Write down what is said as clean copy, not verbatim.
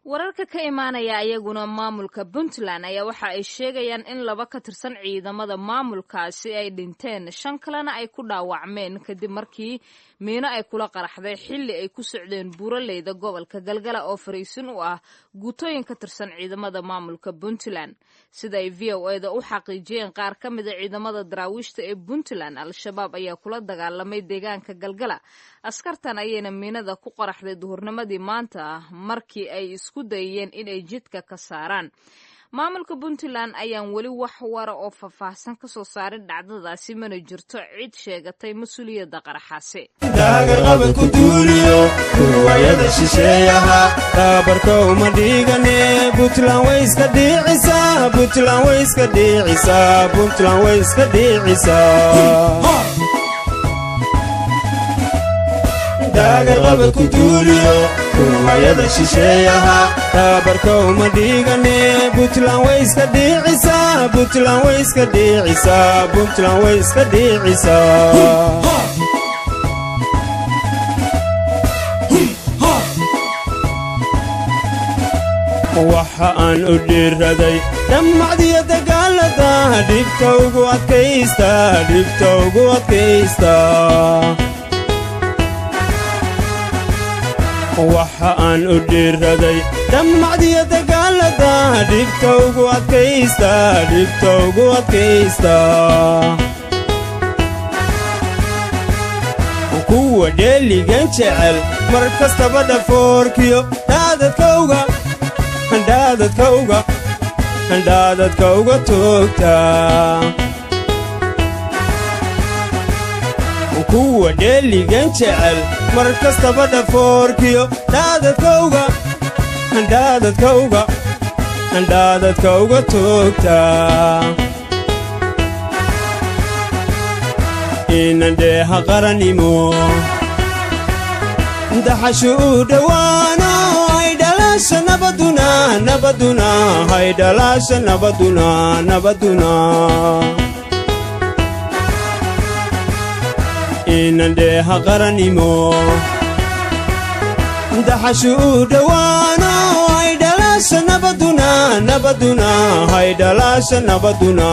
wararka ka imaanaya ayaguna maamulka Puntland ayaa waxa ay sheegayaan in laba ka tirsan ciidamada maamulkaasi ay dhinteen 5 kalena ay ku dhaawacmeen kadib markii miino ay kula qaraxday xilli ay ku socdeen buuraleyda gobolka Galgala oo fariisin u ah guutooyin ka tirsan ciidamada maamulka Puntland sida ay VOA-da u xaqiijiyeen qaar ka mid ah ciidamada daraawiishta ee Puntland al-shabaab ayaa kula dagaalamay deegaanka Galgala askartan ayayna miinada ku qaraxday duhurnimadii maanta markii ay isku dayeen in ay jidka ka saaraan maamulka Puntland ayaan wali wax wara oo faahfaahsan ka soo saarin dhacdadaasi mana jirto cid sheegatay mas'uuliyadda qaraxaasi daagar qaba ku duuliyo kuwayada shisheeyaha tabarka uma dhigane Puntland way iska dhiicisaa Puntland way iska dhiicisaa Puntland way iska dhiicisaa daagar qaba ku duuliyo kuwayada shisheeyaha tabarka uma dhigane Puntland way iska dhiicisaa Puntland way iska dhiicisaa Puntland way iska dhiicisaa waxa aan u dhiiraday dhamacdiya dagaalada dhibta ugu adkaysta dhibta ugu adkaysta waxa aan u dhiiraday dhamacdiya dagaalada dhibta ugu adkaysta dhibta ugu adkaysta kuwa dheeligan jecel mar kastaba dhafoorkiyo dhaadadkauga toogta kuwa dheeligan jecel mar kastaba dhafoorkiyo dhaadadkauga toogta inan dheeha qaranimo daxashu u dhowaano hay dhalaasha nabaduna hay dhalaasha nabaduna inan dheeha qaranimo daxashu u dhowaano hay dhalaasha nabaduna hay dhalaasha nabaduna